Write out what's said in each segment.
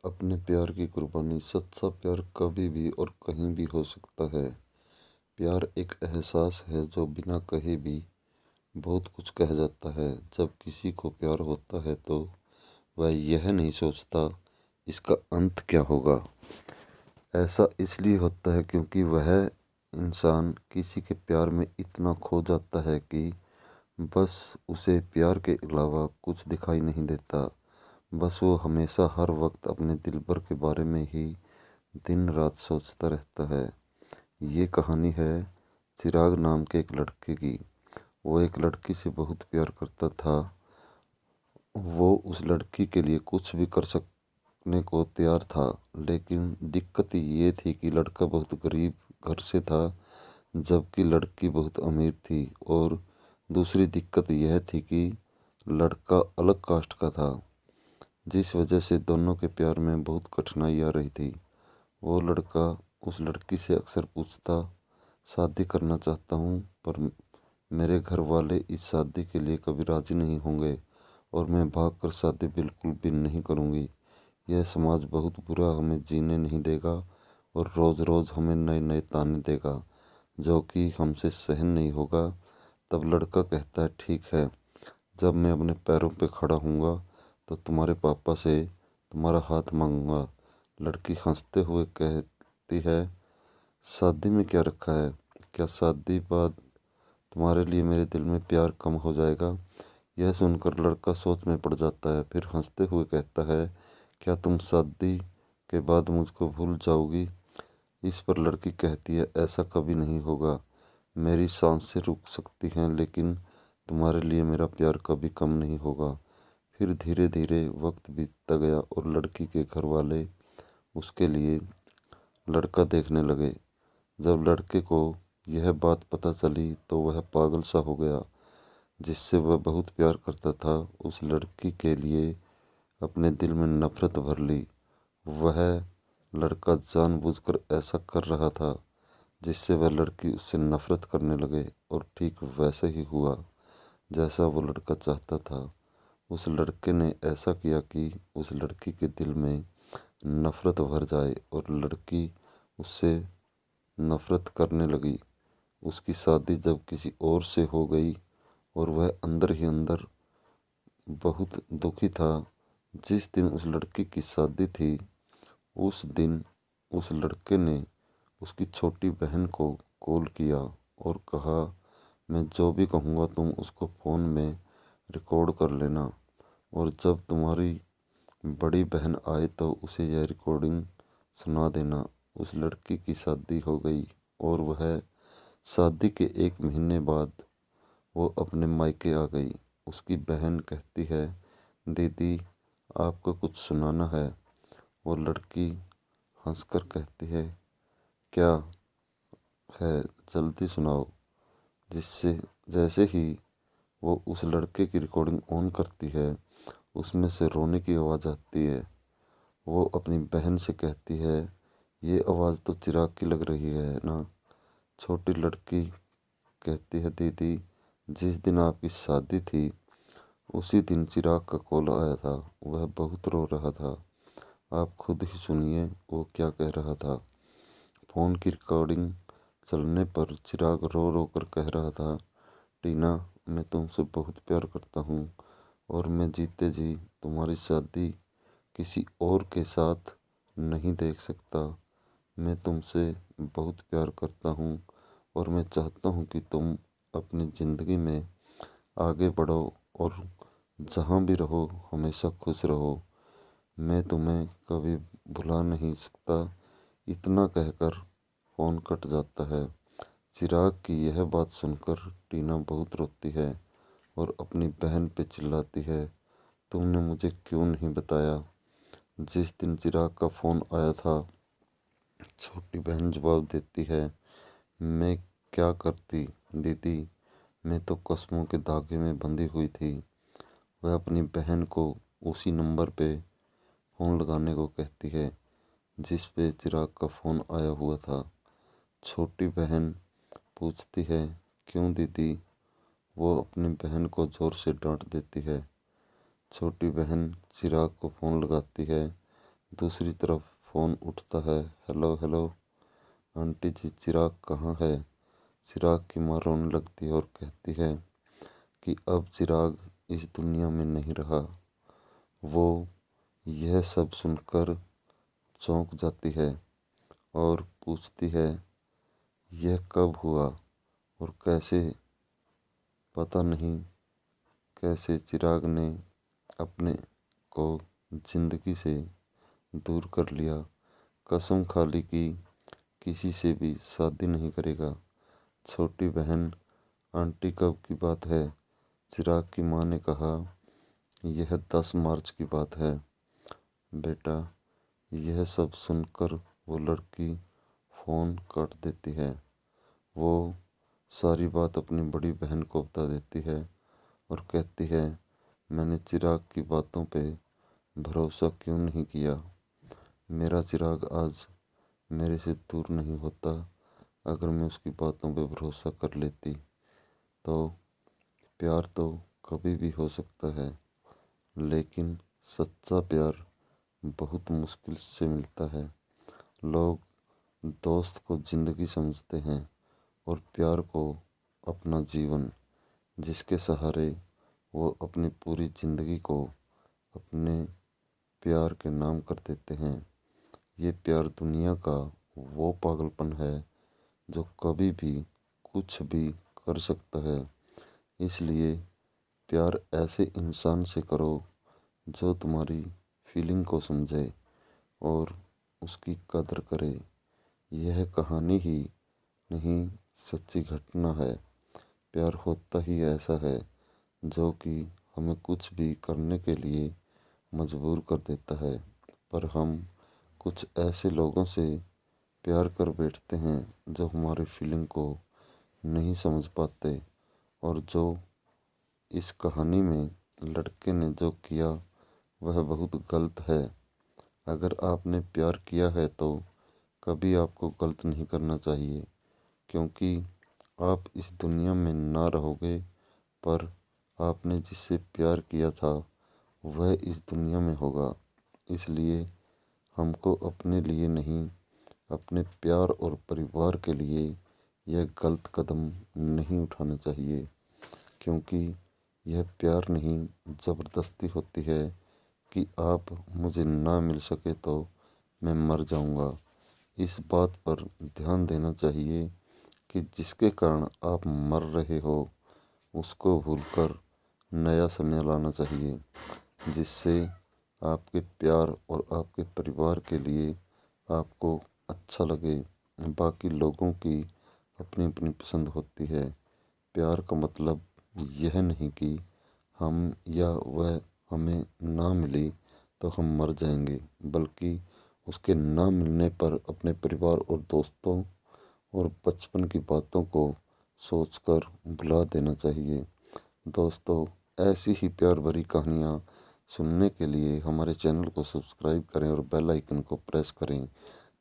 अपने प्यार की कुर्बानी। सच्चा प्यार कभी भी और कहीं भी हो सकता है। प्यार एक एहसास है जो बिना कहे भी बहुत कुछ कह जाता है। जब किसी को प्यार होता है तो वह यह नहीं सोचता इसका अंत क्या होगा। ऐसा इसलिए होता है क्योंकि वह इंसान किसी के प्यार में इतना खो जाता है कि बस उसे प्यार के अलावा कुछ दिखाई नहीं देता। बस वो हमेशा हर वक्त अपने दिलबर के बारे में ही दिन रात सोचता रहता है। ये कहानी है चिराग नाम के एक लड़के की। वो एक लड़की से बहुत प्यार करता था। वो उस लड़की के लिए कुछ भी कर सकने को तैयार था, लेकिन दिक्कत ये थी कि लड़का बहुत गरीब घर से था जबकि लड़की बहुत अमीर थी। और दूसरी दिक्कत यह थी कि लड़का अलग कास्ट का था, जिस वजह से दोनों के प्यार में बहुत कठिनाई आ रही थी। वो लड़का उस लड़की से अक्सर पूछता, शादी करना चाहता हूँ पर मेरे घर वाले इस शादी के लिए कभी राजी नहीं होंगे और मैं भागकर शादी बिल्कुल भी नहीं करूँगी। यह समाज बहुत बुरा हमें जीने नहीं देगा और रोज़ रोज़ हमें नए नए ताने देगा जो कि हमसे सहन नहीं होगा। तब लड़का कहता है, ठीक है, जब मैं अपने पैरों पे खड़ा हूँगा तो तुम्हारे पापा से तुम्हारा हाथ मांगूंगा। लड़की हंसते हुए कहती है, शादी में क्या रखा है? क्या शादी बाद तुम्हारे लिए मेरे दिल में प्यार कम हो जाएगा? यह सुनकर लड़का सोच में पड़ जाता है, फिर हंसते हुए कहता है, क्या तुम शादी के बाद मुझको भूल जाओगी? इस पर लड़की कहती है, ऐसा कभी नहीं होगा। मेरी सांसें रुक सकती हैं लेकिन तुम्हारे लिए मेरा प्यार कभी कम नहीं होगा। फिर धीरे धीरे वक्त बीतता गया और लड़की के घर वाले उसके लिए लड़का देखने लगे। जब लड़के को यह बात पता चली तो वह पागल सा हो गया। जिससे वह बहुत प्यार करता था, उस लड़की के लिए अपने दिल में नफरत भर ली। वह लड़का जानबूझकर ऐसा कर रहा था जिससे वह लड़की उससे नफरत करने लगे और ठीक वैसा ही हुआ जैसा वो लड़का चाहता था। उस लड़के ने ऐसा किया कि उस लड़की के दिल में नफरत भर जाए और लड़की उससे नफरत करने लगी। उसकी शादी जब किसी और से हो गई और वह अंदर ही अंदर बहुत दुखी था। जिस दिन उस लड़की की शादी थी, उस दिन उस लड़के ने उसकी छोटी बहन को कॉल किया और कहा, मैं जो भी कहूँगा तुम उसको फ़ोन में रिकॉर्ड कर लेना और जब तुम्हारी बड़ी बहन आए तो उसे यह रिकॉर्डिंग सुना देना। उस लड़की की शादी हो गई और वह शादी के 1 महीने बाद वो अपने मायके आ गई। उसकी बहन कहती है, दीदी आपको कुछ सुनाना है। वो लड़की हंसकर कहती है, क्या है, जल्दी सुनाओ। जिससे जैसे ही वो उस लड़के की रिकॉर्डिंग ऑन करती है, उसमें से रोने की आवाज़ आती है। वो अपनी बहन से कहती है, ये आवाज़ तो चिराग की लग रही है ना। छोटी लड़की कहती है, दीदी जिस दिन आपकी शादी थी उसी दिन चिराग का कॉल आया था। वह बहुत रो रहा था। आप खुद ही सुनिए वो क्या कह रहा था। फ़ोन की रिकॉर्डिंग चलने पर चिराग रो रो कर कह रहा था, टीना मैं तुमसे बहुत प्यार करता हूँ और मैं जीते जी तुम्हारी शादी किसी और के साथ नहीं देख सकता। मैं तुमसे बहुत प्यार करता हूँ और मैं चाहता हूँ कि तुम अपनी ज़िंदगी में आगे बढ़ो और जहाँ भी रहो हमेशा खुश रहो। मैं तुम्हें कभी भुला नहीं सकता। इतना कहकर फ़ोन कट जाता है। चिराग की यह बात सुनकर टीना बहुत रोती है और अपनी बहन पे चिल्लाती है, तुमने मुझे क्यों नहीं बताया? जिस दिन चिराग का फ़ोन आया था, छोटी बहन जवाब देती है, मैं क्या करती दीदी, मैं तो कस्मों के धागे में बंधी हुई थी। वह अपनी बहन को उसी नंबर पे फ़ोन लगाने को कहती है जिस पे चिराग का फ़ोन आया हुआ था। छोटी बहन पूछती है, क्यों दीदी? वो अपनी बहन को ज़ोर से डांट देती है। छोटी बहन चिराग को फ़ोन लगाती है दूसरी तरफ फ़ोन उठता है। हेलो हेलो आंटी जी, चिराग कहाँ है? चिराग की माँ रोने लगती है और कहती है कि अब चिराग इस दुनिया में नहीं रहा। वो यह सब सुनकर चौंक जाती है और पूछती है, यह कब हुआ और कैसे? पता नहीं कैसे चिराग ने अपने को जिंदगी से दूर कर लिया। कसम खा ली कि किसी से भी शादी नहीं करेगा। छोटी बहन, आंटी कब की बात है? चिराग की माँ ने कहा, यह 10 मार्च की बात है। बेटा, यह सब सुनकर वो लड़की फ़ोन काट देती है। वो सारी बात अपनी बड़ी बहन को बता देती है और कहती है, मैंने चिराग की बातों पे भरोसा क्यों नहीं किया? मेरा चिराग आज मेरे से दूर नहीं होता। अगर मैं उसकी बातों पे भरोसा कर लेती तो प्यार तो कभी भी हो सकता है, लेकिन सच्चा प्यार बहुत मुश्किल से मिलता है। लोग दोस्त को ज़िंदगी समझते हैं और प्यार को अपना जीवन, जिसके सहारे वो अपनी पूरी ज़िंदगी को अपने प्यार के नाम कर देते हैं। ये प्यार दुनिया का वो पागलपन है जो कभी भी कुछ भी कर सकता है। इसलिए प्यार ऐसे इंसान से करो जो तुम्हारी फीलिंग को समझे और उसकी कदर करे। यह कहानी ही नहीं, सच्ची घटना है। प्यार होता ही ऐसा है जो कि हमें कुछ भी करने के लिए मजबूर कर देता है। पर हम कुछ ऐसे लोगों से प्यार कर बैठते हैं जो हमारी फीलिंग को नहीं समझ पाते। और जो इस कहानी में लड़के ने जो किया वह बहुत गलत है। अगर आपने प्यार किया है तो कभी आपको गलत नहीं करना चाहिए, क्योंकि आप इस दुनिया में ना रहोगे, पर आपने जिससे प्यार किया था वह इस दुनिया में होगा। इसलिए हमको अपने लिए नहीं, अपने प्यार और परिवार के लिए यह गलत कदम नहीं उठाना चाहिए, क्योंकि यह प्यार नहीं, ज़बरदस्ती होती है कि आप मुझे ना मिल सके तो मैं मर जाऊंगा। इस बात पर ध्यान देना चाहिए कि जिसके कारण आप मर रहे हो उसको भूलकर नया समय लाना चाहिए, जिससे आपके प्यार और आपके परिवार के लिए आपको अच्छा लगे। बाकी लोगों की अपनी अपनी पसंद होती है। प्यार का मतलब यह नहीं कि हम या वह हमें ना मिले तो हम मर जाएंगे, बल्कि उसके ना मिलने पर अपने परिवार और दोस्तों और बचपन की बातों को सोचकर भुला देना चाहिए। दोस्तों, ऐसी ही प्यार भरी कहानियाँ सुनने के लिए हमारे चैनल को सब्सक्राइब करें और बेल आइकन को प्रेस करें,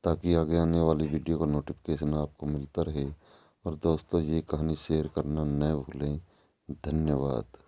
ताकि आगे आने वाली वीडियो का नोटिफिकेशन आपको मिलता रहे। और दोस्तों, ये कहानी शेयर करना न भूलें। धन्यवाद।